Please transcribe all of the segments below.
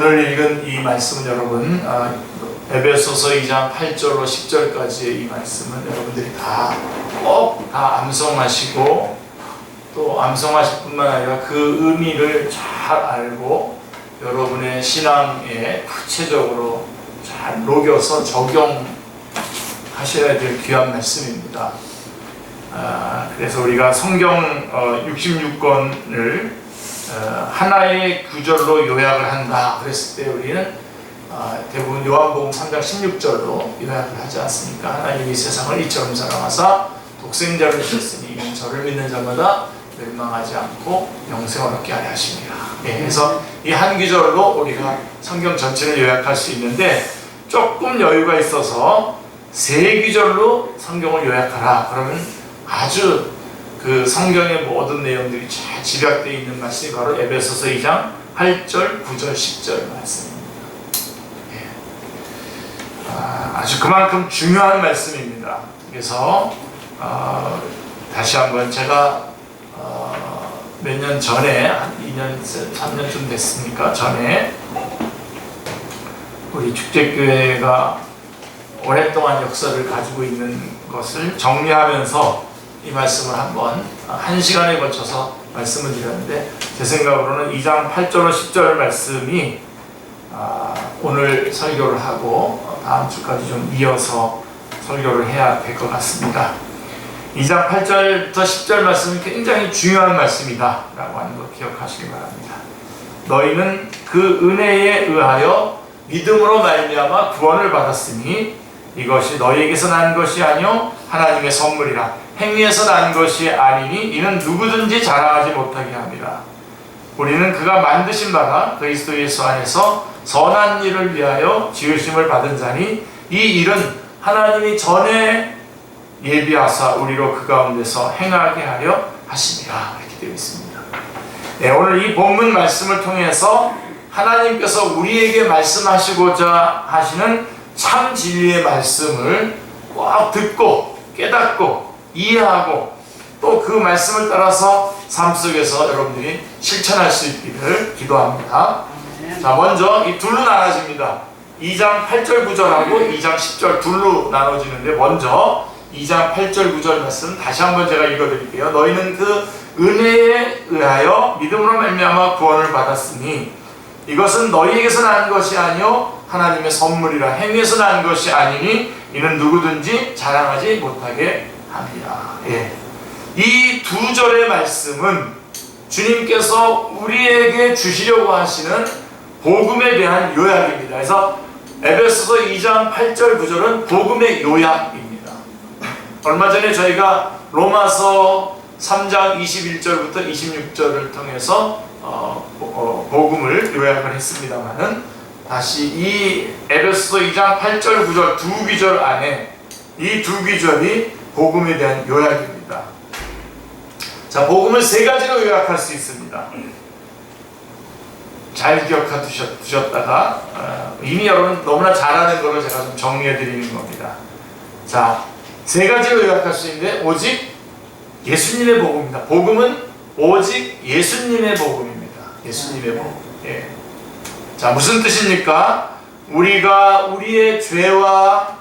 오늘 읽은 이 말씀은 여러분 에베소서 2장 8절로 10절까지의 이 말씀은 여러분들이 꼭 암송하시고 또 암송하실 뿐만 아니라 그 의미를 잘 알고 여러분의 신앙에 구체적으로 잘 녹여서 적용하셔야 될 귀한 말씀입니다. 그래서 우리가 성경 66권을 하나의 구절로 요약을 한다 그랬을 때 우리는 대부분 요한복음 3장 16절로 요약을 하지 않습니까? 하나님이 세상을 이처럼 사랑하사 독생자를 주셨으니 이는 저를 믿는 자마다 멸망하지 않고 영생을 얻게 하려 하십니다. 그래서 이 한 구절로 우리가 성경 전체를 요약할 수 있는데 조금 여유가 있어서 세 구절로 성경을 요약하라 그러면 아주 그 성경의 모든 내용들이 잘 집약되어 있는 말씀이 바로 에베소서 2장 8절, 9절, 10절 말씀입니다. 아주 그만큼 중요한 말씀입니다. 그래서 다시 한번 제가 몇 년 전에 한 2년, 3년쯤 됐으니까 전에 우리 축제교회가 오랫동안 역사를 가지고 있는 것을 정리하면서 이 말씀을 한 시간에 걸쳐서 말씀을 드렸는데 제 생각으로는 2장 8절로 10절 말씀이 오늘 설교를 하고 다음 주까지 좀 이어서 설교를 해야 될 것 같습니다. 2장 8절부터 10절 말씀은 굉장히 중요한 말씀이다 라고 하는 거 기억하시기 바랍니다. 너희는 그 은혜에 의하여 믿음으로 말미암아 구원을 받았으니 이것이 너희에게서 난 것이 아니요 하나님의 선물이라. 행위에서 난 것이 아니니 이는 누구든지 자랑하지 못하게 합니다. 우리는 그가 만드신 바가 그리스도 예수 안에서 선한 일을 위하여 지으심을 받은 자니 이 일은 하나님이 전에 예비하사 우리로 그 가운데서 행하게 하려 하심이라 이렇게 되어 있습니다. 오늘 이 본문 말씀을 통해서 하나님께서 우리에게 말씀하시고자 하시는 참 진리의 말씀을 꼭 듣고 깨닫고 이해하고 또 그 말씀을 따라서 삶 속에서 여러분들이 실천할 수 있기를 기도합니다. 자, 먼저 이 둘로 나눠집니다. 2장 8절 9절하고 2장 10절 둘로 나눠지는데 먼저 2장 8절 9절 말씀 다시 한번 제가 읽어드릴게요. 너희는 그 은혜에 의하여 믿음으로 말미암아 구원을 받았으니 이것은 너희에게서 난 것이 아니요 하나님의 선물이라. 행위에서 난 것이 아니니 이는 누구든지 자랑하지 못하게 합니다. 이 두 절의 말씀은 주님께서 우리에게 주시려고 하시는 복음에 대한 요약입니다. 그래서 에베소서 2장 8절 9절은 복음의 요약입니다. 얼마 전에 저희가 로마서 3장 21절부터 26절을 통해서 복음을 요약을 했습니다만은 다시 이 에베소서 2장 8절 9절 두 구절 안에 이 두 구절이 복음에 대한 요약입니다. 자, 복음을 세 가지로 요약할 수 있습니다. 잘 기억해 두셨다가 이미 여러분 너무나 잘 아는 거를 제가 좀 정리해 드리는 겁니다. 자, 세 가지로 요약할 수 있는데 오직 예수님의 복음입니다. 복음은 오직 예수님의 복음입니다. 예수님의 복음. 자, 무슨 뜻입니까? 우리가 우리의 죄와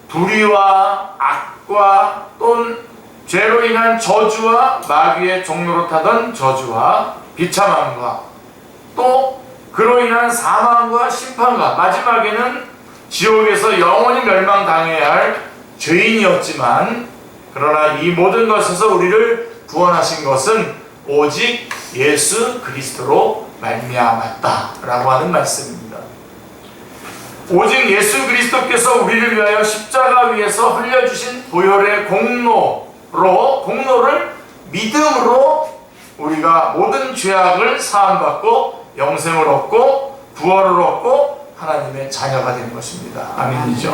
불의와 악과 또는 죄로 인한 저주와 마귀의 종로로 타던 저주와 비참함과 또 그로 인한 사망과 심판과 마지막에는 지옥에서 영원히 멸망당해야 할 죄인이었지만 그러나 이 모든 것에서 우리를 구원하신 것은 오직 예수 그리스도로 말미암았다 라고 하는 말씀입니다. 오직 예수 그리스도께서 우리를 위하여 십자가 위에서 흘려주신 보혈의 공로를 믿음으로 우리가 모든 죄악을 사함받고 영생을 얻고 구원을 얻고 하나님의 자녀가 되는 것입니다. 아멘이죠.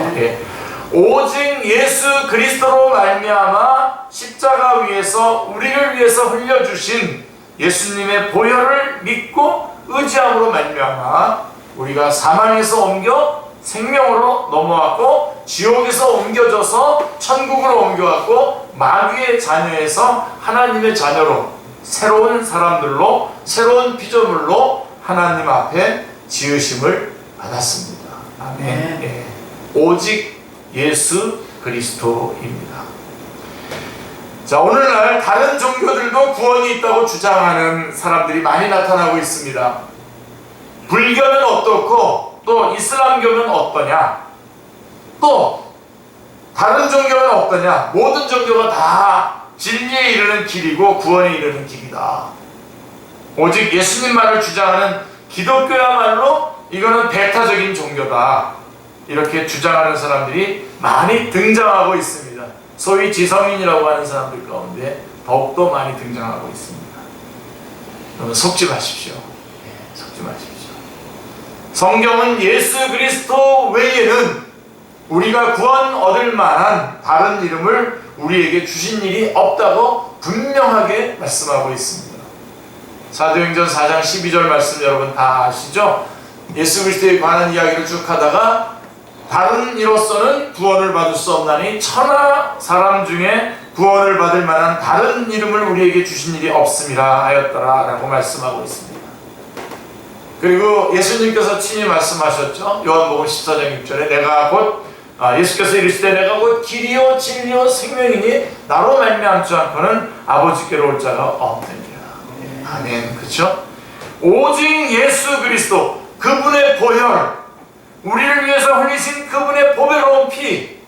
오직 예수 그리스도로 말미암아 십자가 위에서 우리를 위해서 흘려주신 예수님의 보혈을 믿고 의지함으로 말미암아 우리가 사망에서 옮겨 생명으로 넘어왔고 지옥에서 옮겨져서 천국으로 옮겨왔고 마귀의 자녀에서 하나님의 자녀로 새로운 사람들로 새로운 피조물로 하나님 앞에 지으심을 받았습니다. 아멘. 예. 오직 예수 그리스도입니다. 자, 오늘날 다른 종교들도 구원이 있다고 주장하는 사람들이 많이 나타나고 있습니다. 불교는 어떻고 또 이슬람교는 어떠냐, 또 다른 종교는 어떠냐, 모든 종교가 다 진리에 이르는 길이고 구원에 이르는 길이다. 오직 예수님만을 주장하는 기독교야말로 이거는 배타적인 종교다, 이렇게 주장하는 사람들이 많이 등장하고 있습니다. 소위 지성인이라고 하는 사람들 가운데 더욱더 많이 등장하고 있습니다. 여러분 속지 마십시오. 속지 마십시오. 성경은 예수 그리스도 외에는 우리가 구원 얻을 만한 다른 이름을 우리에게 주신 일이 없다고 분명하게 말씀하고 있습니다. 사도행전 4장 12절 말씀 여러분 다 아시죠? 예수 그리스도에 관한 이야기를 쭉 하다가 다른 이로서는 구원을 받을 수 없나니 천하 사람 중에 구원을 받을 만한 다른 이름을 우리에게 주신 일이 없음이라 하였더라 라고 말씀하고 있습니다. 그리고 예수님께서 친히 말씀하셨죠. 요한복음 14장 6절에 내가 곧 예수께서 이르시되 내가 곧 길이요 진리요 생명이니 나로 말미암지 않고는 아버지께로 올 자가 없느니라. 아멘. 그렇죠? 오직 예수 그리스도 그분의 보혈, 우리를 위해서 흘리신 그분의 보배로운 피,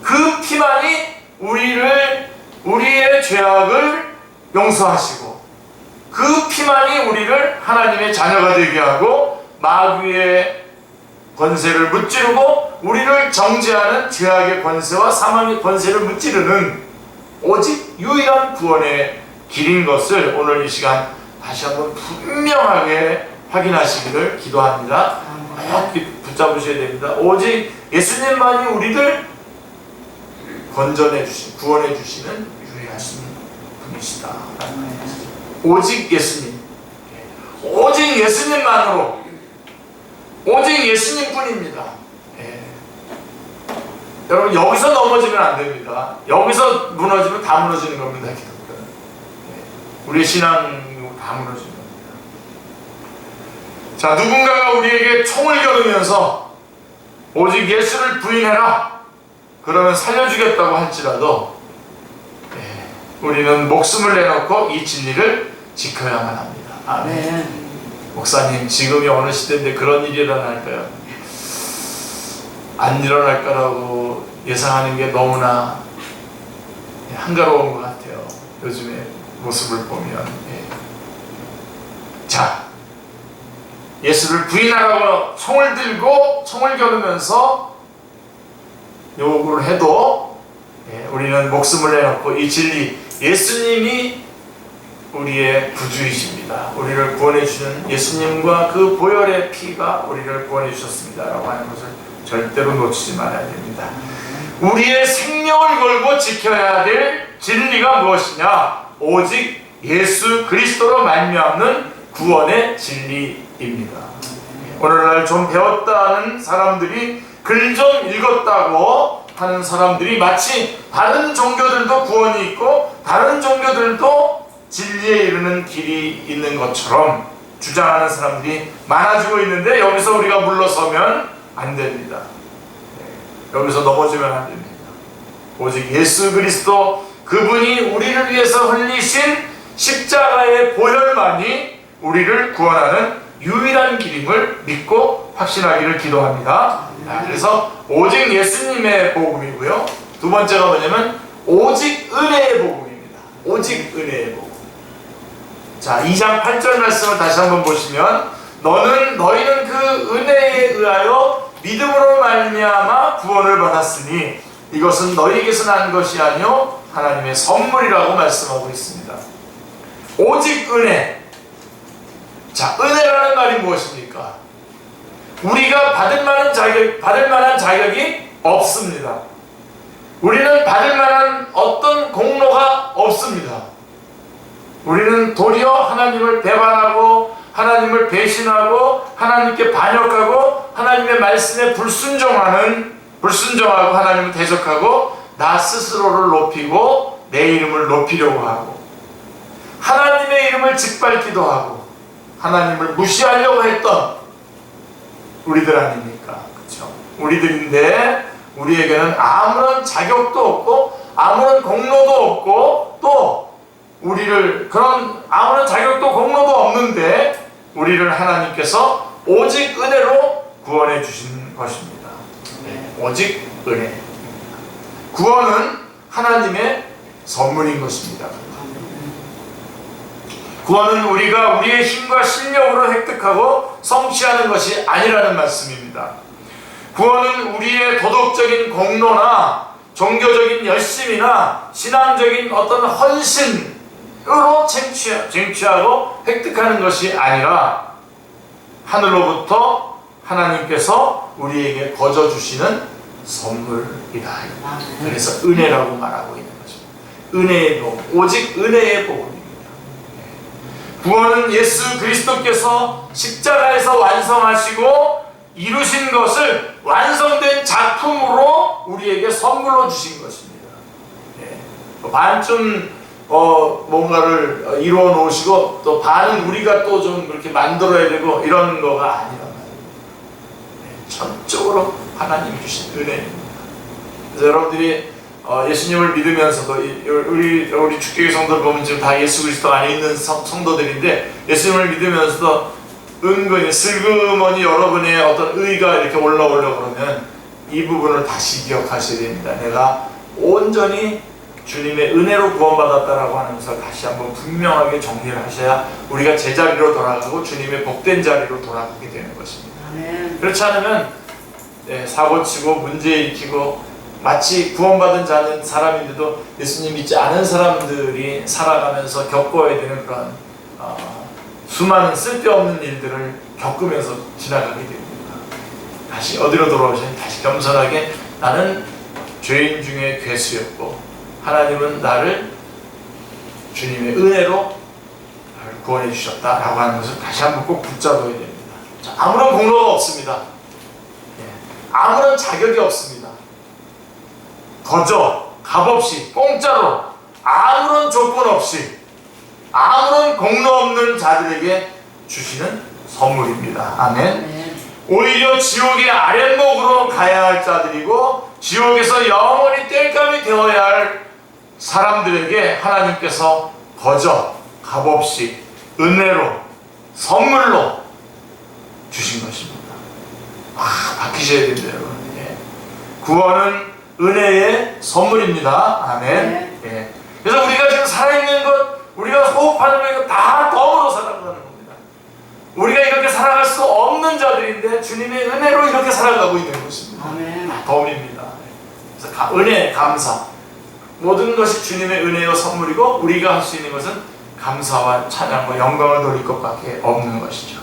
그 피만이 우리의 죄악을 용서하시고 그 피만이 우리를 하나님의 자녀가 되게 하고 마귀의 권세를 무찌르고 우리를 정죄하는 죄악의 권세와 사망의 권세를 무찌르는 오직 유일한 구원의 길인 것을 오늘 이 시간 다시 한번 분명하게 확인하시기를 기도합니다. 붙잡으셔야 됩니다. 오직 예수님만이 우리를 건져내 주신, 구원해 주시는 유일하신 분이시다. 오직 예수님, 오직 예수님만으로, 오직 예수님뿐입니다. 여러분 여기서 넘어지면 안 됩니다. 여기서 무너지면 다 무너지는 겁니다. 기독교는. 우리의 신앙 다 무너지는 겁니다. 자, 누군가가 우리에게 총을 겨누면서 오직 예수를 부인해라 그러면 살려주겠다고 할지라도 우리는 목숨을 내놓고 이 진리를 지켜야만 합니다. 아멘. 목사님, 지금이 어느 시대인데 그런 일이 일어날까요? 안 일어날 거라고 예상하는 게 너무나 한가로운 것 같아요. 요즘의 모습을 보면. 자, 예수를 부인하라고 총을 들고 총을 겨누면서 요구를 해도 우리는 목숨을 내놓고 이 진리, 예수님이 우리의 구주이십니다. 우리를 구원해 주시는 예수님과 그 보혈의 피가 우리를 구원해 주셨습니다 라고 하는 것을 절대로 놓치지 말아야 됩니다. 우리의 생명을 걸고 지켜야 될 진리가 무엇이냐? 오직 예수 그리스도로 말미암는 구원의 진리입니다. 오늘날 좀 배웠다는 사람들이, 글 좀 읽었다고 하는 사람들이 마치 다른 종교들도 구원이 있고 다른 종교들도 진리에 이르는 길이 있는 것처럼 주장하는 사람들이 많아지고 있는데 여기서 우리가 물러서면 안 됩니다. 여기서 넘어지면 안 됩니다. 오직 예수 그리스도 그분이 우리를 위해서 흘리신 십자가의 보혈만이 우리를 구원하는 유일한 길임을 믿고 확신하기를 기도합니다. 그래서 오직 예수님의 복음이고요. 두 번째가 뭐냐면 오직 은혜의 복음입니다. 오직 은혜의 복음. 자, 2장 8절 말씀을 다시 한번 보시면 너희는 그 은혜에 의하여 믿음으로 말미암아 구원을 받았으니 이것은 너희에게서 난 것이 아니요 하나님의 선물이라고 말씀하고 있습니다. 오직 은혜. 자, 은혜라는 말이 무엇입니까? 우리가 받을 만한 자격이 없습니다. 우리는 받을 만한 어떤 공로가 없습니다. 우리는 도리어 하나님을 배반하고 하나님을 배신하고 하나님께 반역하고 하나님의 말씀에 불순종하고 하나님을 대적하고 나 스스로를 높이고 내 이름을 높이려고 하고 하나님의 이름을 짓밟기도 하고 하나님을 무시하려고 했던 우리들 아닙니까? 그렇죠? 우리들인데 우리에게는 아무런 자격도 없고 아무런 공로도 없고 또 우리를 그런 아무런 자격도 공로도 없는데 우리를 하나님께서 오직 은혜로 구원해 주신 것입니다. 네, 오직 은혜. 구원은 하나님의 선물인 것입니다. 구원은 우리가 우리의 힘과 실력으로 획득하고 성취하는 것이 아니라는 말씀입니다. 구원은 우리의 도덕적인 공로나 종교적인 열심이나 신앙적인 어떤 헌신으로 쟁취하고 획득하는 것이 아니라 하늘로부터 하나님께서 우리에게 거저 주시는 선물이다. 그래서 은혜라고 말하고 있는 것입니다. 은혜의 복음, 오직 은혜의 복음입니다. 구원은 예수 그리스도께서 십자가에서 완성하시고 이루신 것을 완성된 작품으로 우리에게 선물로 주신 것입니다. 반쯤 뭔가를 이루어 놓으시고 또 반은 우리가 또 좀 그렇게 만들어야 되고 이런 거가 아니란 말이에요. 전적으로 하나님이 주신 은혜입니다. 그래서 여러분들이 예수님을 믿으면서도 우리 주교회 성도들 보면 지금 다 예수 그리스도 안에 있는 성도들인데 예수님을 믿으면서도 은근히 슬그머니 여러분의 어떤 의가 이렇게 올라오려고 그러면 이 부분을 다시 기억하셔야 됩니다. 내가 온전히 주님의 은혜로 구원받았다라고 하는 것을 다시 한번 분명하게 정리를 하셔야 우리가 제자리로 돌아가고 주님의 복된 자리로 돌아가게 되는 것입니다. 그렇지 않으면 사고치고 문제 일으키고 마치 구원받은 자는 사람인데도 예수님 믿지 않은 사람들이 살아가면서 겪어야 되는 그런 수많은 쓸데없는 일들을 겪으면서 지나가게 됩니다. 다시 어디로 돌아오시니 다시 겸손하게 나는 죄인 중에 괴수였고 하나님은 나를 주님의 은혜로 나를 구원해 주셨다라고 하는 것을 다시 한번 꼭 붙잡아야 됩니다. 아무런 공로가 없습니다. 아무런 자격이 없습니다. 거저 값없이 공짜로 아무런 조건 없이 아무런 공로 없는 자들에게 주시는 선물입니다. 아멘. 오히려 지옥의 아랫목으로 가야 할 자들이고 지옥에서 영원히 땔감이 되어야 할 사람들에게 하나님께서 거저 값없이 은혜로 선물로 주신 것입니다. 바뀌셔야 됩니다, 여러분. 구원은 은혜의 선물입니다. 아멘. 그래서 우리가 지금 살아있는 것, 우리가 호흡하는 것 다 덤으로 살아가는 겁니다. 우리가 이렇게 살아갈 수 없는 자들인데 주님의 은혜로 이렇게 살아가고 있는 것입니다. 다 덤입니다. 그래서 은혜, 감사. 모든 것이 주님의 은혜의 선물이고 우리가 할 수 있는 것은 감사와 찬양과 영광을 돌릴 것밖에 없는 것이죠.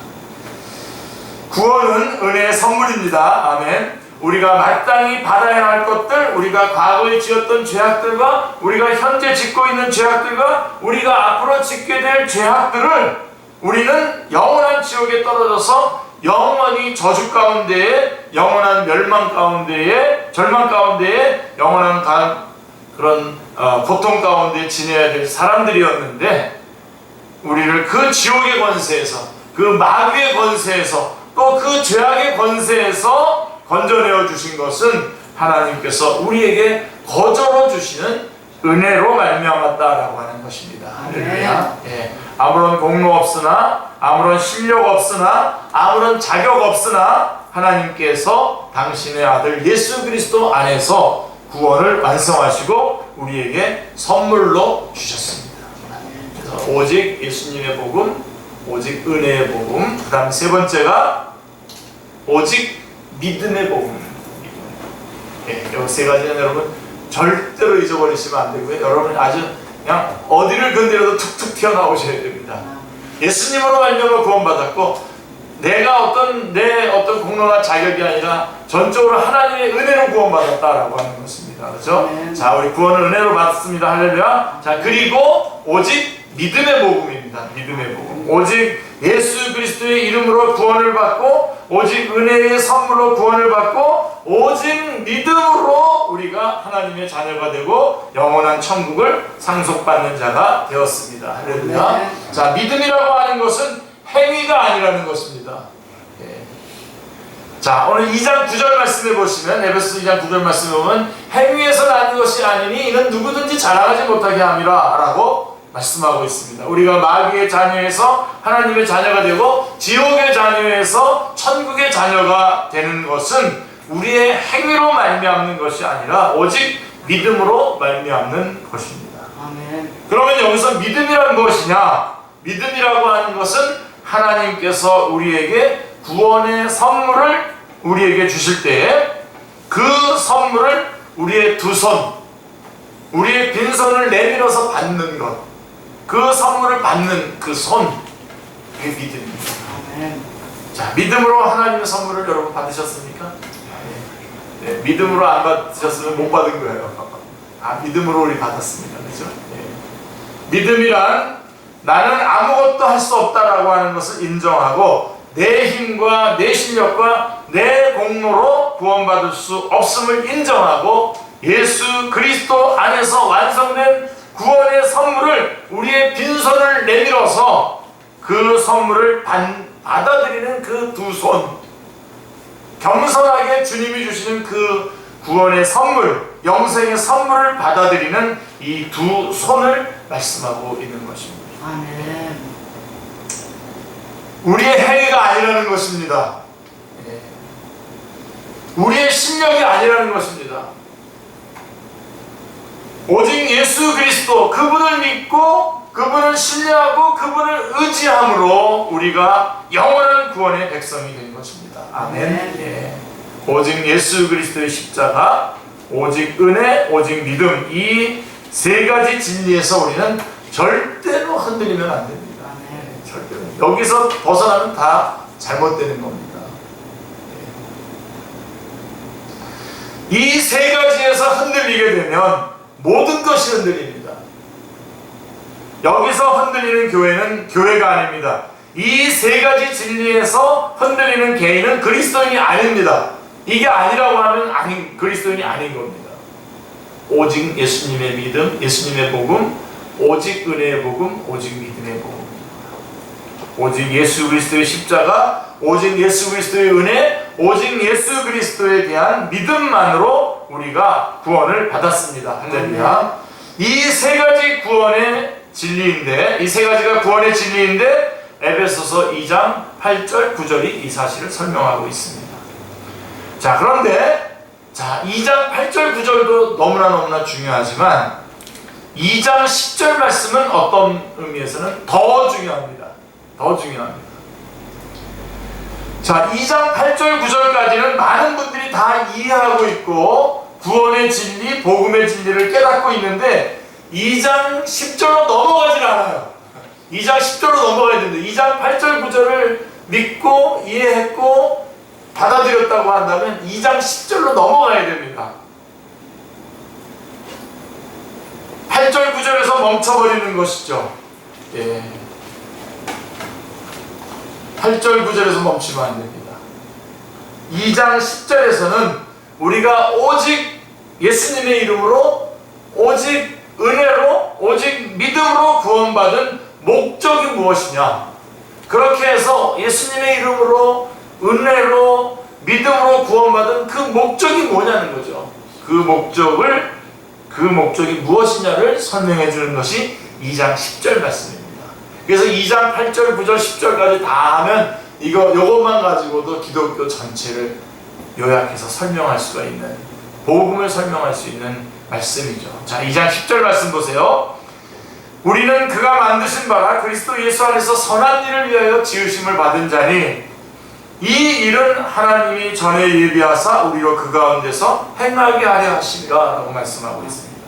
구원은 은혜의 선물입니다. 아멘. 우리가 마땅히 받아야 할 것들, 우리가 과거에 지었던 죄악들과 우리가 현재 짓고 있는 죄악들과 우리가 앞으로 짓게 될 죄악들을 우리는 영원한 지옥에 떨어져서 영원히 저주 가운데에, 영원한 멸망 가운데에, 절망 가운데에, 영원한 그런 고통 가운데 지내야 될 사람들이었는데 우리를 그 지옥의 권세에서, 그 마귀의 권세에서, 또 그 죄악의 권세에서 건져내어 주신 것은 하나님께서 우리에게 거저로 주시는 은혜로 말미암았다라고 하는 것입니다. 할렐루야. 아무런 공로 없으나, 아무런 실력 없으나, 아무런 자격 없으나 하나님께서 당신의 아들 예수 그리스도 안에서 구원을 완성하시고 우리에게 선물로 주셨습니다. 그래서 오직 예수님의 복음, 오직 은혜의 복음, 그 다음 세 번째가 오직 믿음의 복음. 이 세 가지는 여러분 절대로 잊어버리시면 안 되고요. 여러분 아주 그냥 어디를 건드려도 툭툭 튀어나오셔야 됩니다. 예수님으로 말미암아 구원받았고 내 어떤 공로나 자격이 아니라 전적으로 하나님의 은혜로 구원받았다라고 하는 것입니다. 그렇죠? 자, 우리 구원을 은혜로 받았습니다. 할렐루야. 자, 그리고 오직 믿음의 복음입니다. 믿음의 복음. 오직 예수 그리스도의 이름으로 구원을 받고 오직 은혜의 선물로 구원을 받고 오직 믿음으로 우리가 하나님의 자녀가 되고 영원한 천국을 상속받는 자가 되었습니다. 할렐루야. 자, 믿음이라고 하는 것은 행위가 아니라는 것입니다. 자, 오늘 2장 9절 말씀에 보시면, 에베소서 2장 9절 말씀에 보면 행위에서 나는 것이 아니니 이는 누구든지 자랑하지 못하게 함이라 라고 말씀하고 있습니다. 우리가 마귀의 자녀에서 하나님의 자녀가 되고 지옥의 자녀에서 천국의 자녀가 되는 것은 우리의 행위로 말미암는 것이 아니라 오직 믿음으로 말미암는 것입니다. 아멘. 그러면 여기서 믿음이란 무엇이냐? 믿음이라고 하는 것은 하나님께서 우리에게 구원의 선물을 우리에게 주실 때에 그 선물을 우리의 두 손, 우리의 빈손을 내밀어서 받는 것, 그 선물을 받는 그 손, 그게 믿음입니다. 아멘. 자, 믿음으로 하나님의 선물을 여러분 받으셨습니까? 네, 믿음으로 안 받으셨으면 못 받은 거예요. 믿음으로 우리 받았습니다. 그렇죠? 네. 믿음이란 나는 아무것도 할 수 없다라고 하는 것을 인정하고 내 힘과 내 실력과 내 공로로 구원받을 수 없음을 인정하고 예수 그리스도 안에서 완성된 구원의 선물을 우리의 빈손을 내밀어서 그 선물을 받아들이는 그 두 손, 겸손하게 주님이 주시는 그 구원의 선물, 영생의 선물을 받아들이는 이 두 손을 말씀하고 있는 것입니다. 아멘. 우리의 행위가 아니라는 것입니다. 우리의 실력이 아니라는 것입니다. 오직 예수 그리스도, 그분을 믿고 그분을 신뢰하고 그분을 의지함으로 우리가 영원한 구원의 백성이 된 것입니다. 아멘. 예. 오직 예수 그리스도의 십자가, 오직 은혜, 오직 믿음, 이 세 가지 진리에서 우리는 절대로 흔들리면 안 됩니다. 예, 절대로. 여기서 벗어나면 다 잘못되는 겁니다. 예. 이 세 가지에서 흔들리게 되면 모든 것이 흔들립니다. 여기서 흔들리는 교회는 교회가 아닙니다. 이 세 가지 진리에서 흔들리는 개인은 그리스도인이 아닙니다. 이게 아니라고 하면 그리스도인이 아닌 겁니다. 오직 예수님의 믿음, 예수님의 복음, 오직 은혜의 복음, 오직 믿음의 복음, 오직 예수 그리스도의 십자가, 오직 예수 그리스도의 은혜, 오직 예수 그리스도에 대한 믿음만으로 우리가 구원을 받았습니다. 할렐루야. 이 세 가지 구원의 진리인데, 이 세 가지가 구원의 진리인데 에베소서 2장 8절 9절이 이 사실을 설명하고 있습니다. 자, 그런데 2장 8절 9절도 너무나 중요하지만 2장 10절 말씀은 어떤 의미에서는 더 중요합니다. 더 중요합니다. 자, 2장 8절 9절까지는 많은 분들이 다 이해하고 있고 구원의 진리, 복음의 진리를 깨닫고 있는데 2장 10절로 넘어가질 않아요. 2장 10절로 넘어가야 되는데 2장 8절 9절을 믿고 이해했고 받아들였다고 한다면 2장 10절로 넘어가야 됩니다. 8절 9절에서 멈춰버리는 것이죠. 예. 8절 9절에서 멈추면 안 됩니다. 2장 10절에서는 우리가 오직 예수님의 이름으로, 오직 은혜로, 오직 믿음으로 구원받은 목적이 무엇이냐, 그렇게 해서 예수님의 이름으로, 은혜로, 믿음으로 구원받은 그 목적이 뭐냐는 거죠. 그 목적이 무엇이냐를 설명해 주는 것이 2장 10절 말씀입니다. 그래서 2장 8절, 9절, 10절까지 다 하면 요것만 가지고도 기독교 전체를 요약해서 설명할 수가 있는, 복음을 설명할 수 있는 말씀이죠. 자, 2장 10절 말씀 보세요. 우리는 그가 만드신 바라 그리스도 예수 안에서 선한 일을 위하여 지으심을 받은 자니 이 일은 하나님이 전에 예비하사 우리로 그 가운데서 행하게 하려 하심이라 라고 말씀하고 있습니다.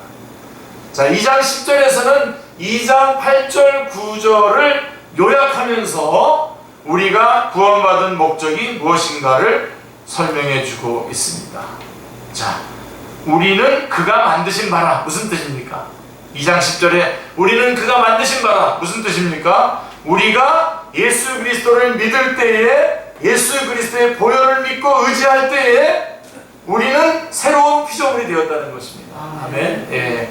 자, 2장 10절에서는 2장 8절 9절을 요약하면서 우리가 구원받은 목적이 무엇인가를 설명해 주고 있습니다. 자, 우리는 그가 만드신 바라, 무슨 뜻입니까? 2장 10절에 우리는 그가 만드신 바라, 무슨 뜻입니까? 우리가 예수 그리스도를 믿을 때에, 예수 그리스도의 보혈을 믿고 의지할 때에 우리는 새로운 피조물이 되었다는 것입니다. 아멘. 예.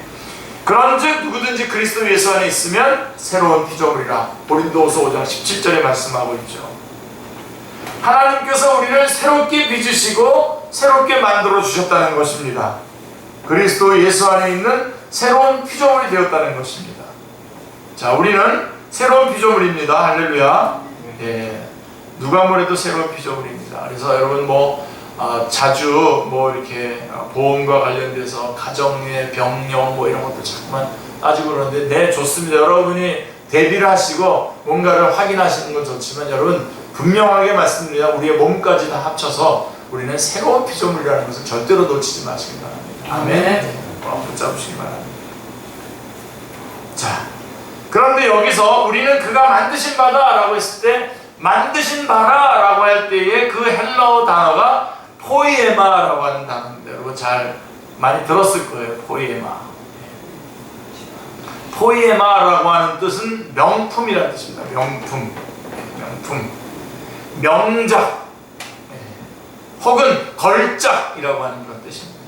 그런즉 누구든지 그리스도 예수 안에 있으면 새로운 피조물이라 고린도후서 5장 17절에 말씀하고 있죠. 하나님께서 우리를 새롭게 빚으시고 새롭게 만들어 주셨다는 것입니다. 그리스도 예수 안에 있는 새로운 피조물이 되었다는 것입니다. 자, 우리는 새로운 피조물입니다. 할렐루야. 예, 누가 뭐래도 새로운 피조물입니다. 그래서 여러분 자주 이렇게 보험과 관련돼서 가정의 병력 이런 것도 자꾸만 따지고 그러는데, 네, 좋습니다. 여러분이 대비를 하시고 뭔가를 확인하시는 건 좋지만, 여러분 분명하게 말씀드립니다. 우리의 몸까지 다 합쳐서 우리는 새로운 피조물이라는 것을 절대로 놓치지 마시기 바랍니다. 아멘. 붙잡으시기 바랍니다. 자, 그런데 여기서 우리는 그가 만드신 바다 라고 했을 때, 만드신 바라 라고 할 때의 그 헬라어 단어가 포이에마라고 하는 단어입니다. 여러분 잘 많이 들었을 거예요. 포이에마라고 하는 뜻은 명품이라는 뜻입니다. 명품, 명작, 혹은 걸작이라고 하는 그런 뜻입니다.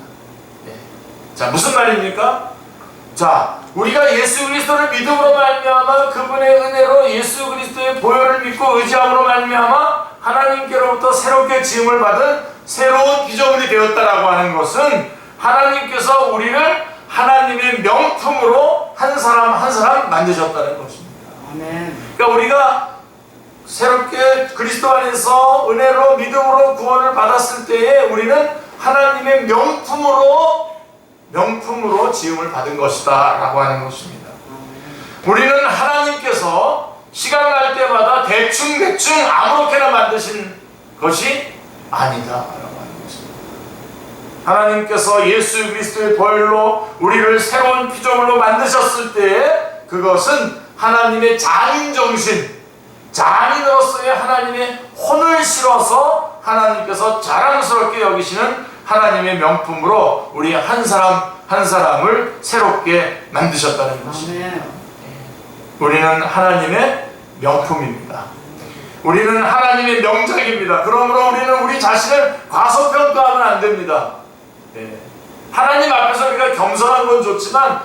자, 무슨 말입니까? 자, 우리가 예수 그리스도를 믿음으로 말미암아 그분의 은혜로 예수 그리스도의 보혈을 믿고 의지함으로 말미암아 하나님께로부터 새롭게 지음을 받은 새로운 피조물이 되었다라고 하는 것은, 하나님께서 우리를 하나님의 명품으로 한 사람 한 사람 만드셨다는 것입니다. 아멘. 그러니까 우리가 새롭게 그리스도 안에서 은혜로 믿음으로 구원을 받았을 때에 우리는 하나님의 명품으로 지음을 받은 것이다 라고 하는 것입니다. 우리는 하나님께서 시간 날 때마다 대충 아무렇게나 만드신 것이 아니다 라고 하는 것입니다. 하나님께서 예수 그리스도의 보혈로 우리를 새로운 피조물로 만드셨을 때에 그것은 하나님의 장인으로서의 하나님의 혼을 실어서 하나님께서 자랑스럽게 여기시는 하나님의 명품으로 우리 한 사람 한 사람을 새롭게 만드셨다는 것입니다. 우리는 하나님의 명품입니다. 우리는 하나님의 명작입니다. 그러므로 우리는 우리 자신을 과소평가하면 안 됩니다. 하나님 앞에서 우리가 겸손한 건 좋지만,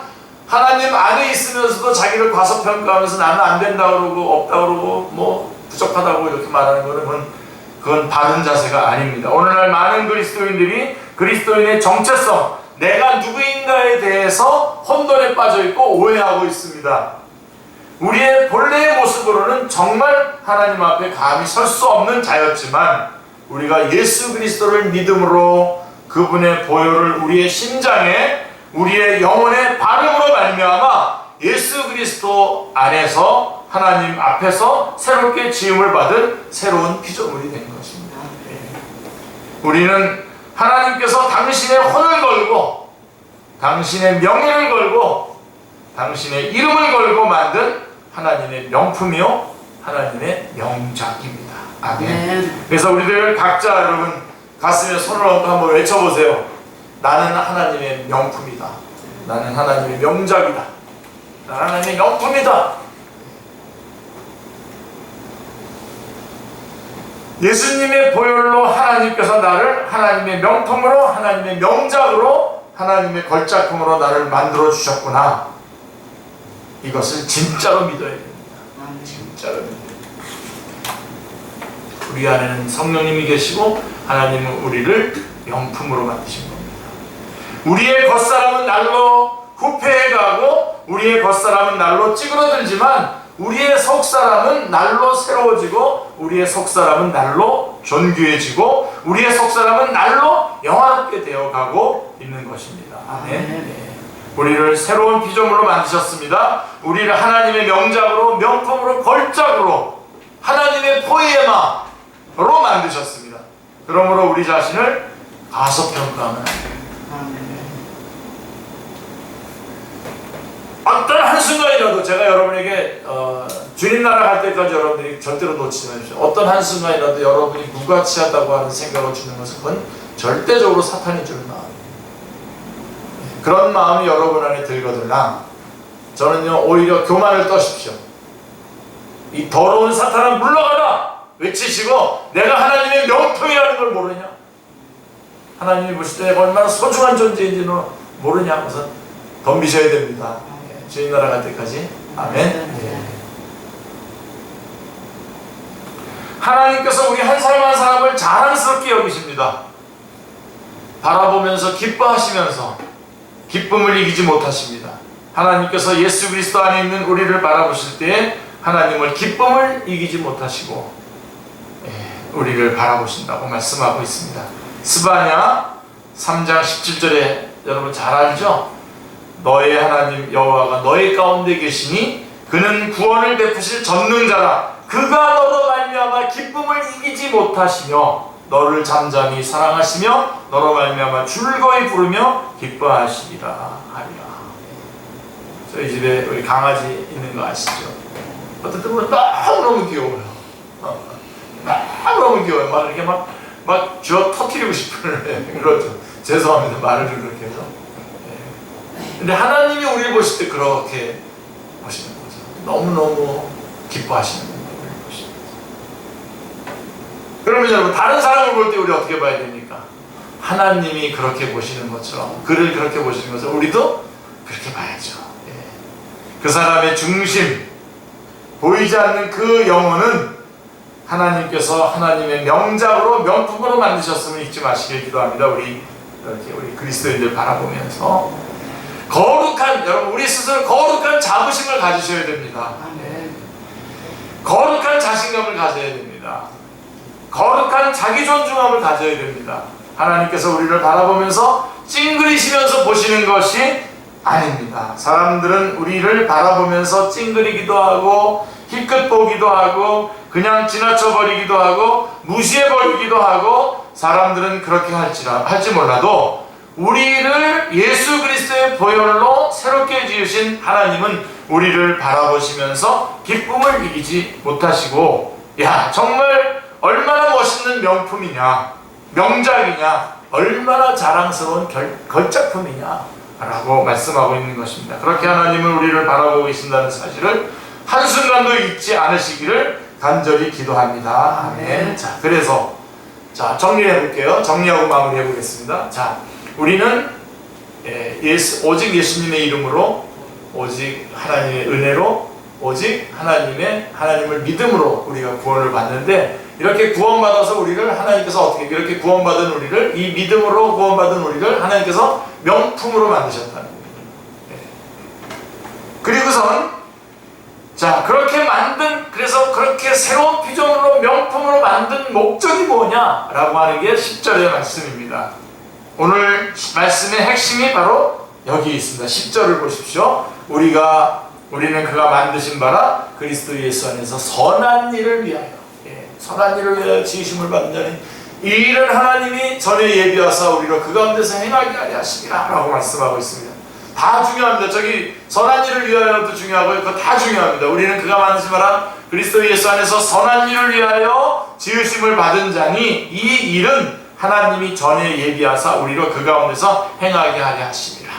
하나님 안에 있으면서도 자기를 과소평가하면서 나는 안 된다 그러고 없다 그러고 부족하다고 이렇게 말하는 것은 그건 바른 자세가 아닙니다. 오늘날 많은 그리스도인들이 그리스도인의 정체성, 내가 누구인가에 대해서 혼돈에 빠져 있고 오해하고 있습니다. 우리의 본래의 모습으로는 정말 하나님 앞에 감히 설 수 없는 자였지만, 우리가 예수 그리스도를 믿음으로 그분의 보혈을 우리의 심장에, 우리의 영혼의 발음으로 말미암아 예수 그리스도 안에서 하나님 앞에서 새롭게 지음을 받은 새로운 피조물이 된 것입니다. 우리는 하나님께서 당신의 혼을 걸고 당신의 명예를 걸고 당신의 이름을 걸고 만든 하나님의 명품이요 하나님의 명작입니다. 아멘. 그래서 우리들 각자 여러분 가슴에 손을 얹고 한번 외쳐보세요. 나는 하나님의 명품이다. 나는 하나님의 명작이다. 나는 하나님의 명품이다. 예수님의 보혈로 하나님께서 나를 하나님의 명품으로, 하나님의 명작으로, 하나님의 걸작품으로 나를 만들어 주셨구나. 이것을 진짜로 믿어야 됩니다. 진짜로 믿어야 됩니다. 우리 안에는 성령님이 계시고 하나님은 우리를 명품으로 만드신 겁니다. 우리의 겉사람은 날로 후패해가고 우리의 겉사람은 날로 찌그러들지만 우리의 속사람은 날로 새로워지고 우리의 속사람은 날로 존귀해지고 우리의 속사람은 날로 영화롭게 되어가고 있는 것입니다. 아멘. 우리를 새로운 피조물로 만드셨습니다. 우리를 하나님의 명작으로, 명품으로, 걸작으로, 하나님의 포이에마로 만드셨습니다. 그러므로 우리 자신을 과소평가하면 안 돼요. 어떤 한순간이라도 제가 여러분에게 주님 나라 갈 때까지 여러분들이 절대로 놓치지 마십시오. 어떤 한순간이라도 여러분이 무가치하다고 하는 생각을 주는 것은 그건 절대적으로 사탄이 주는 마음입니다. 그런 마음이 여러분 안에 들거들나 저는요 오히려 교만을 떠십시오. 이 더러운 사탄아 물러가라 외치시고, 내가 하나님의 명품이라는 걸 모르냐? 하나님이 보실 때 내가 얼마나 소중한 존재인지는 모르냐? 우선 덤비셔야 됩니다. 주님 나라 갈 때까지. 아멘. 하나님께서 우리 한 사람 한 사람을 자랑스럽게 여기십니다. 바라보면서 기뻐하시면서 기쁨을 이기지 못하십니다. 하나님께서 예수 그리스도 안에 있는 우리를 바라보실 때에 하나님을 기쁨을 이기지 못하시고 우리를 바라보신다고 말씀하고 있습니다. 스바냐 3장 17절에 여러분 잘 알죠? 너의 하나님 여호와가 너의 가운데 계시니 그는 구원을 베푸실 전능자라. 그가 너로 말미암아 기쁨을 이기지 못하시며 너를 잠잠히 사랑하시며 너로 말미암아 즐거이 부르며 기뻐하시리라 하리라. 저희 집에 우리 강아지 있는 거 아시죠? 어떤 때 보면 너무너무 귀여워요. 너무너무 귀여워요. 막 이렇게 막 쥐어 터뜨리고 싶은 그렇죠. 죄송합니다. 말을 그렇게 해서. 근데 하나님이 우리를 보실 때 그렇게 보시는 거죠. 너무너무 기뻐하시는 거예요. 우리를 보시는 거죠. 그러면 여러분 다른 사람을 볼 때 우리 어떻게 봐야 됩니까? 하나님이 그렇게 보시는 것처럼 그를 그렇게 보시는 것처럼 우리도 그렇게 봐야죠. 그 사람의 중심, 보이지 않는 그 영혼은 하나님께서 하나님의 명작으로 명품으로 만드셨음을 잊지 마시길 기도합니다. 우리 그리스도인들 바라보면서 거룩한, 여러분 우리 스스로 거룩한 자부심을 가지셔야 됩니다. 거룩한 자신감을 가져야 됩니다. 거룩한 자기 존중함을 가져야 됩니다. 하나님께서 우리를 바라보면서 찡그리시면서 보시는 것이 아닙니다. 사람들은 우리를 바라보면서 찡그리기도 하고 희끗 보기도 하고 그냥 지나쳐 버리기도 하고 무시해 버리기도 하고 사람들은 그렇게 할지 몰라도 우리를 예수 그리스도의 보혈로 새롭게 지으신 하나님은 우리를 바라보시면서 기쁨을 이기지 못하시고 야 정말 얼마나 멋있는 명품이냐 명작이냐 얼마나 자랑스러운 걸작품이냐 라고 말씀하고 있는 것입니다. 그렇게 하나님은 우리를 바라보고 계신다는 사실을 한순간도 잊지 않으시기를 간절히 기도합니다. 아멘. 자, 그래서 정리해 볼게요. 정리하고 마무리해 보겠습니다. 자, 우리는 오직 예수님의 이름으로, 오직 하나님의 은혜로, 오직 하나님을 믿음으로 우리가 구원을 받는데, 이렇게 구원받아서 우리를 하나님께서 어떻게 이렇게 구원받은 우리를, 이 믿음으로 구원받은 우리를 하나님께서 명품으로 만드셨다는 거예요. 그리고선 그래서 그렇게 새로운 피조물로 명품으로 만든 목적이 뭐냐라고 하는 게 10절의 말씀입니다. 오늘 말씀의 핵심이 바로 여기 있습니다. 10절을 보십시오. 우리는 그가 만드신 바라 그리스도 예수 안에서 선한 일을 위하여, 선한 일을 위하여 지으심을 받는 자니 이 일을 하나님이 전에 예비하사 우리로 그 가운데서 행하게 하려 하시리라 라고 말씀하고 있습니다. 다 중요합니다. 저기 선한 일을 위하여도 중요하고요. 그거 다 중요합니다. 우리는 그가 만드신 바라 그리스도 예수 안에서 선한 일을 위하여 지으심을 받은 자니 이 일은 하나님이 전에 예비하사 우리로 그 가운데서 행하게 하려 하시리라.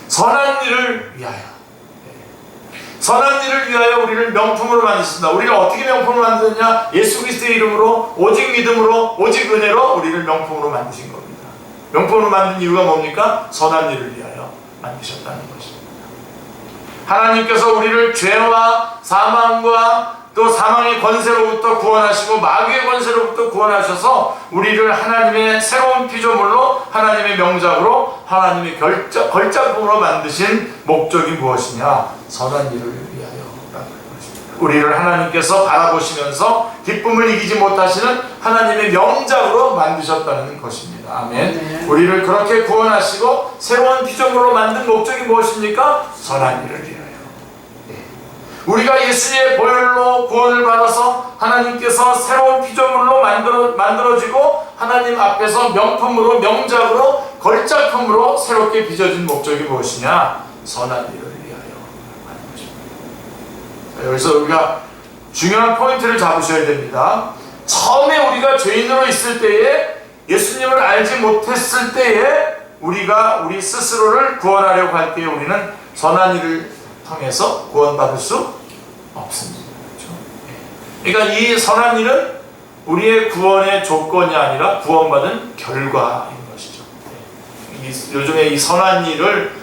선한 일을 위하여. 선한 일을 위하여 우리를 명품으로 만드신다. 우리가 어떻게 명품으로 만드느냐? 예수 그리스도의 이름으로, 오직 믿음으로, 오직 은혜로 우리를 명품으로 만드신 겁니다. 명품으로 만든 이유가 뭡니까? 선한 일을 위하여 만드셨다는 것입니다. 하나님께서 우리를 죄와 사망과 또 사망의 권세로부터 구원하시고 마귀의 권세로부터 구원하셔서 우리를 하나님의 새로운 피조물로, 하나님의 명작으로, 하나님의 걸작품으로 만드신 목적이 무엇이냐? 선한 일을 위하여라는 것입니다. 우리를 하나님께서 바라보시면서 기쁨을 이기지 못하시는 하나님의 명작으로 만드셨다는 것입니다. 아멘. 네. 우리를 그렇게 구원하시고 새로운 피조물로 만든 목적이 무엇입니까? 선한 일을 위하여. 우리가 예수의 보혈로 구원을 받아서 하나님께서 새로운 피조물로 만들어지고 하나님 앞에서 명품으로, 명작으로, 걸작품으로 새롭게 빚어진 목적이 무엇이냐? 선한 일을 위하여 하는 것입니다. 여기서 우리가 중요한 포인트를 잡으셔야 됩니다. 처음에 우리가 죄인으로 있을 때에, 예수님을 알지 못했을 때에 우리 스스로를 구원하려고 할 때에 우리는 선한 일을 통해서 구원받을 수 없습니다. 그렇죠? 그러니까 이 선한 일은 우리의 구원의 조건이 아니라 구원받은 결과인 것이죠. 요즘에 이 선한 일을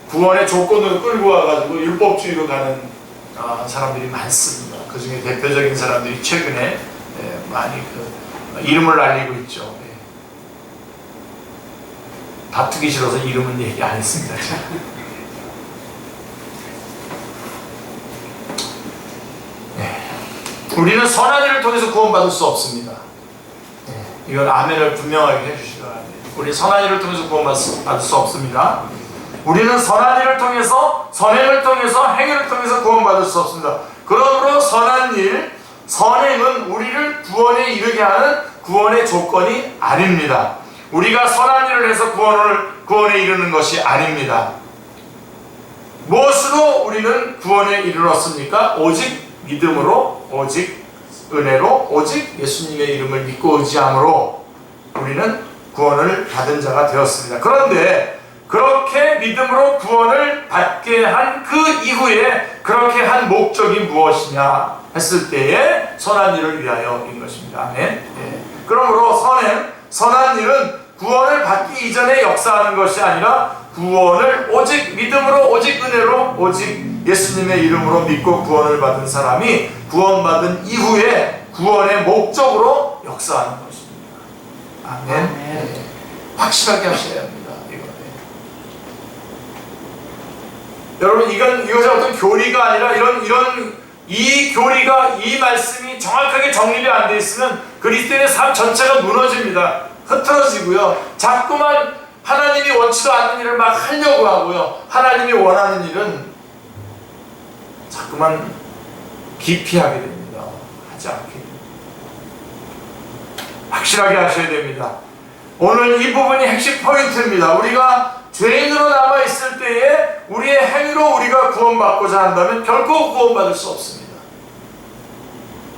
구원의 조건으로 끌고 와가지고 율법주의로 가는 사람들이 많습니다. 그 중에 대표적인 사람들이 최근에 많이 이름을 날리고 있죠. 다투기 싫어서 이름은 얘기 안 했습니다. 우리는 선한 일을 통해서 구원받을 수 없습니다. 이건 아멘을 분명하게 해주시기 바랍니다. 우리 선한 일을 통해서 구원받을 수 없습니다. 우리는 선한 일을 통해서, 선행을 통해서, 행위를 통해서 구원받을 수 없습니다. 그러므로 선한 일, 선행은 우리를 구원에 이르게 하는 구원의 조건이 아닙니다. 우리가 선한 일을 해서 구원에 이르는 것이 아닙니다. 무엇으로 우리는 구원에 이르렀습니까? 오직 믿음으로, 오직 은혜로, 오직 예수님의 이름을 믿고 의지함으로 우리는 구원을 받은 자가 되었습니다. 그런데 그렇게 믿음으로 구원을 받게 한 그 이후에 그렇게 한 목적이 무엇이냐 했을 때에 선한 일을 위하여인 것입니다. 아멘. 그러므로 선한 일은 구원을 받기 이전에 역사하는 것이 아니라 구원을 오직 믿음으로, 오직 은혜로, 오직 예수님의 이름으로 믿고 구원을 받은 사람이 구원받은 이후에 구원의 목적으로 역사하는 것입니다. 아멘. 확실하게 하셔야 합니다. 여러분, 이것이 어떤 교리가 아니라 이 교리가, 이 말씀이 정확하게 정립이 안 돼 있으면 그리스도인의 삶 전체가 무너집니다. 흐트러지고요. 자꾸만 하나님이 원치도 않는 일을 막 하려고 하고요. 하나님이 원하는 일은 자꾸만 기피하게 됩니다. 하지 않게 됩니다. 확실하게 하셔야 됩니다. 오늘 이 부분이 핵심 포인트입니다. 우리가 죄인으로 남아있을 때에 우리의 행위로 우리가 구원받고자 한다면 결코 구원받을 수 없습니다.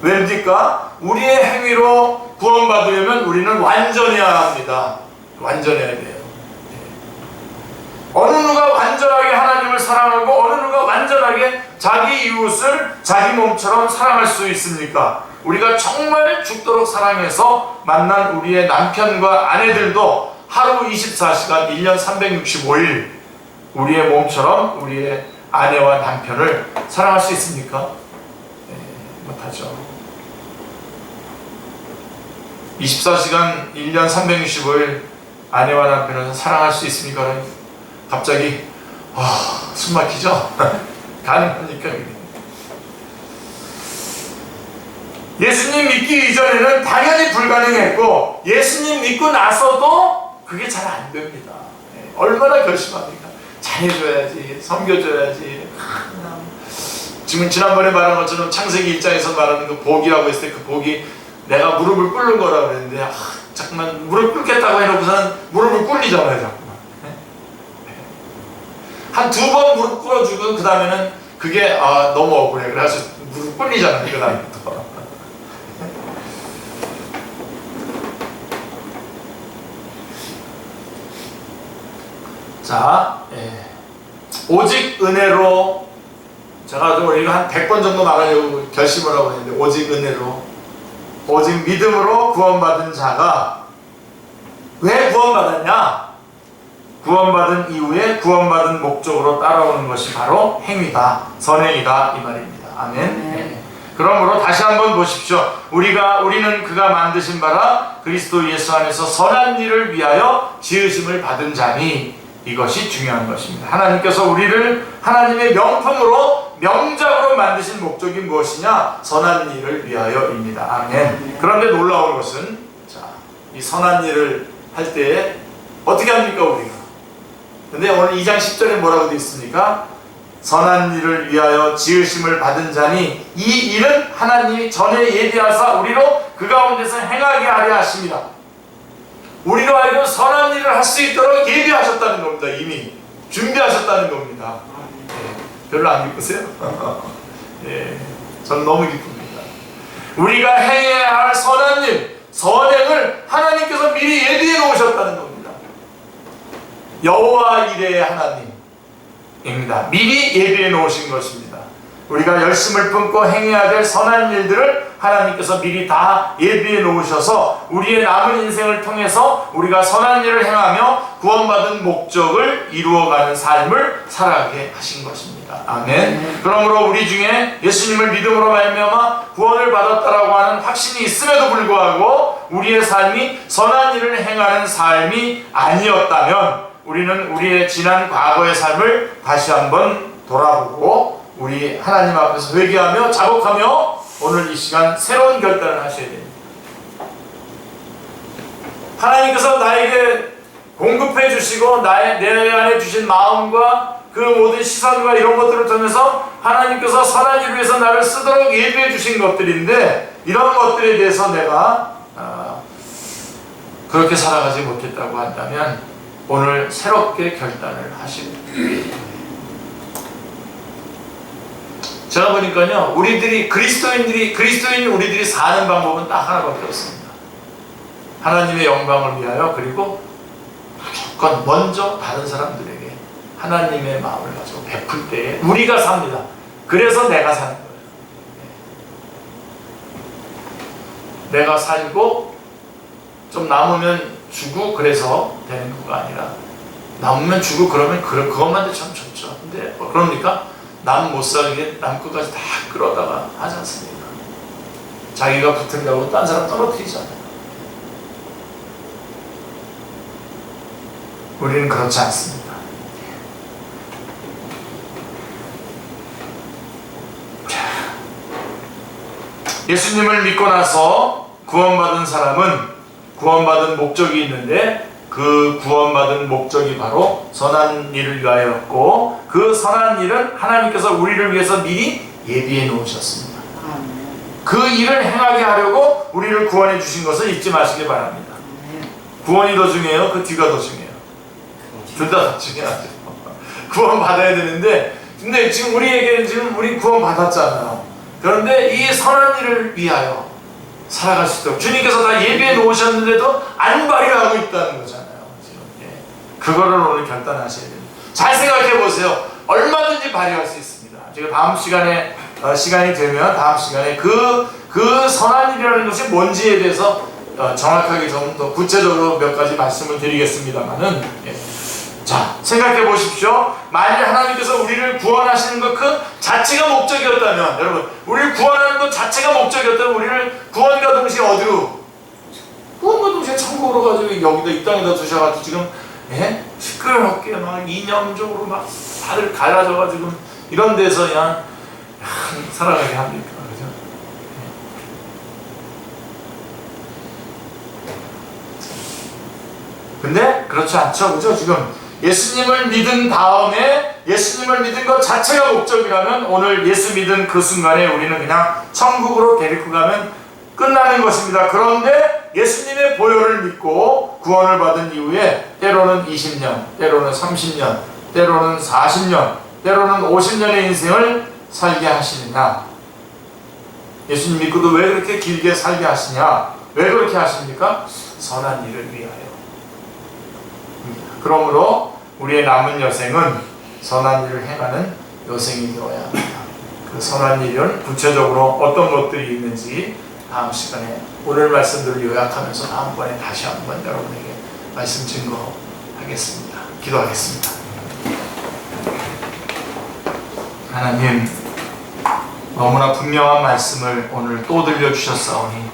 왜입니까? 우리의 행위로 구원받으려면 우리는 완전해야 합니다. 완전해야 돼요. 어느 누가 완전하게 하나님을 사랑하고 어느 누가 완전하게 자기 이웃을 자기 몸처럼 사랑할 수 있습니까? 우리가 정말 죽도록 사랑해서 만난 우리의 남편과 아내들도 하루 24시간 1년 365일 우리의 몸처럼 우리의 아내와 남편을 사랑할 수 있습니까? 못하죠. 24시간 1년 365일 아내와 남편을 사랑할 수 있습니까? 갑자기 숨 막히죠? 가능합니까? 예수님 믿기 이전에는 당연히 불가능했고 예수님 믿고 나서도 그게 잘 안 됩니다. 얼마나 결심합니까? 잘해줘야지, 섬겨줘야지. 지금 지난번에 말한 것처럼 창세기 1장에서 말하는 그 복이라고 했을 때 그 복이 내가 무릎을 꿇는 거라고 그랬는데 자꾸만 무릎 꿇겠다고 해놓고서는 무릎을 꿇리잖아요. 자꾸만. 한 2번 무릎 꿇어주고 그 다음에는 그게 너무 억울해. 그래서 무릎 꿇리잖아요. 그 다음부터. 자, 오직 은혜로, 제가 이거 한 100번 정도 말하려고 결심을 하고 있는데, 오직 은혜로, 오직 믿음으로 구원받은 자가 왜 구원받았냐? 구원받은 이후에 구원받은 목적으로 따라오는 것이 바로 행위다, 선행이다 이 말입니다. 아멘. 그러므로 다시 한번 보십시오. 우리는 그가 만드신 바라 그리스도 예수 안에서 선한 일을 위하여 지으심을 받은 자니, 이것이 중요한 것입니다. 하나님께서 우리를 하나님의 명품으로, 명작으로 만드신 목적이 무엇이냐? 선한 일을 위하여입니다. 아멘. 그런데 놀라운 것은, 이 선한 일을 할 때에 어떻게 합니까, 우리가? 근데 오늘 2장 10절에 뭐라고 되어 있습니까? 선한 일을 위하여 지으심을 받은 자니 이 일은 하나님이 전에 예비하사 우리로 그 가운데서 행하게 하려 하십니다. 우리로 하여금 선한 일을 할 수 있도록 예비하셨다는 겁니다. 이미 준비하셨다는 겁니다. 별로 안 기쁘세요? 저는 너무 기쁩니다. 우리가 행해야 할 선한 일, 선행을 하나님께서 미리 예비해 놓으셨다는 겁니다. 여호와 이레의 하나님입니다. 미리 예비해 놓으신 것입니다. 우리가 열심을 품고 행해야 될 선한 일들을 하나님께서 미리 다 예비해 놓으셔서 우리의 남은 인생을 통해서 우리가 선한 일을 행하며 구원받은 목적을 이루어가는 삶을 살아가게 하신 것입니다. 아멘. 그러므로 우리 중에 예수님을 믿음으로 말미암아 구원을 받았다라고 하는 확신이 있음에도 불구하고 우리의 삶이 선한 일을 행하는 삶이 아니었다면 우리는 우리의 지난 과거의 삶을 다시 한번 돌아보고 우리 하나님 앞에서 회개하며 자복하며 오늘 이 시간 새로운 결단을 하셔야 됩니다. 하나님께서 나에게 공급해 주시고 내 안에 주신 마음과 그 모든 시선과 이런 것들을 통해서 하나님께서 선한 일을 위해서 나를 쓰도록 예비해 주신 것들인데 이런 것들에 대해서 내가 그렇게 살아가지 못했다고 한다면 오늘 새롭게 결단을 하시고 제가 보니까요, 그리스도인 우리들이 사는 방법은 딱 하나밖에 없습니다. 하나님의 영광을 위하여 그리고 무조건 먼저 다른 사람들에게 하나님의 마음을 가지고 베풀 때에 우리가 삽니다. 그래서 내가 사는 거예요. 내가 살고 좀 남으면 주고 그래서 되는 거가 아니라 남으면 주고 그러면 그것만 해도 참 좋죠. 근데 그러니까 남 못 살게 남 것까지 다 끌어다가 하지 않습니까? 자기가 붙으려고 딴 사람 떨어뜨리잖아요. 우리는 그렇지 않습니다. 예수님을 믿고 나서 구원받은 사람은 구원받은 목적이 있는데 그 구원받은 목적이 바로 선한 일을 위하여였고 그 선한 일은 하나님께서 우리를 위해서 미리 예비해 놓으셨습니다. 그 일을 행하게 하려고 우리를 구원해 주신 것을 잊지 마시기 바랍니다. 구원이 더 중요해요? 그 뒤가 더 중요해요? 둘 다 더 중요하죠. 구원 받아야 되는데 근데 지금 우리에게는 지금 우리 구원 받았잖아요. 그런데 이 선한 일을 위하여 살아갈 수 있도록 주님께서 다 예비해 놓으셨는데도 안 발휘하고 있다는 거잖아요. 그거를 오늘 결단하셔야 됩니다. 잘 생각해 보세요. 얼마든지 발휘할 수 있습니다. 제가 다음 시간에 시간이 되면 다음 시간에 그 선한 일이라는 것이 뭔지에 대해서 정확하게 좀 더 구체적으로 몇 가지 말씀을 드리겠습니다만은 자 생각해 보십시오. 만일 하나님께서 우리를 구원하시는 것 그 자체가 목적이었다면 여러분 우리를 구원하는 것 자체가 목적이었다면 우리를 구원과 동시에 어디로? 구원과 동시에 천국으로 가지고 여기다 이 땅에다 두셔가지고 지금 시끄럽게 막 이념적으로 막 다들 갈라져가지고 이런 데서 그냥 살아가게 합니까? 그죠? 근데 그렇지 않죠, 그죠? 지금 예수님을 믿은 다음에 예수님을 믿은 것 자체가 목적이라면 오늘 예수 믿은 그 순간에 우리는 그냥 천국으로 데리고 가면 끝나는 것입니다. 그런데 예수님의 보혈을 믿고 구원을 받은 이후에 때로는 20년, 때로는 30년, 때로는 40년, 때로는 50년의 인생을 살게 하시느냐? 예수님 믿고도 왜 그렇게 길게 살게 하시냐? 왜 그렇게 하십니까? 선한 일을 위하여. 그러므로 우리의 남은 여생은 선한 일을 행하는 여생이 되어야 합니다. 그 선한 일은 구체적으로 어떤 것들이 있는지 다음 시간에 오늘 말씀들을 요약하면서 다음번에 다시 한번 여러분에게 말씀 증거하겠습니다. 기도하겠습니다. 하나님, 너무나 분명한 말씀을 오늘 또 들려주셨사오니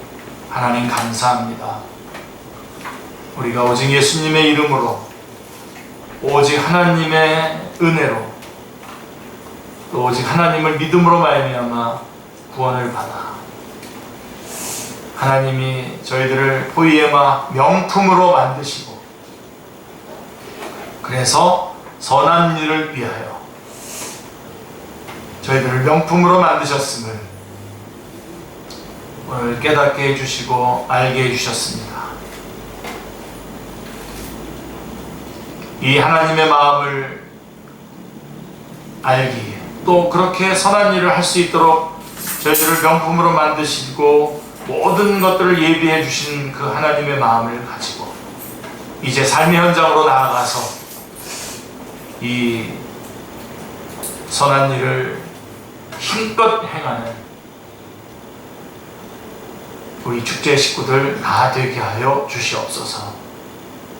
하나님 감사합니다. 우리가 오직 예수님의 이름으로 오직 하나님의 은혜로 또 오직 하나님을 믿음으로 말미암아 구원을 받아 하나님이 저희들을 포이에마 명품으로 만드시고 그래서 선한 일을 위하여 저희들을 명품으로 만드셨음을 오늘 깨닫게 해주시고 알게 해주셨습니다. 이 하나님의 마음을 알기에 또 그렇게 선한 일을 할 수 있도록 저희들을 명품으로 만드시고 모든 것들을 예비해 주신 그 하나님의 마음을 가지고 이제 삶의 현장으로 나아가서 이 선한 일을 힘껏 행하는 우리 축제 식구들 다 되게 하여 주시옵소서.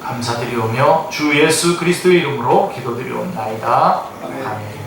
감사드리오며 주 예수 그리스도의 이름으로 기도드리옵나이다. 아멘.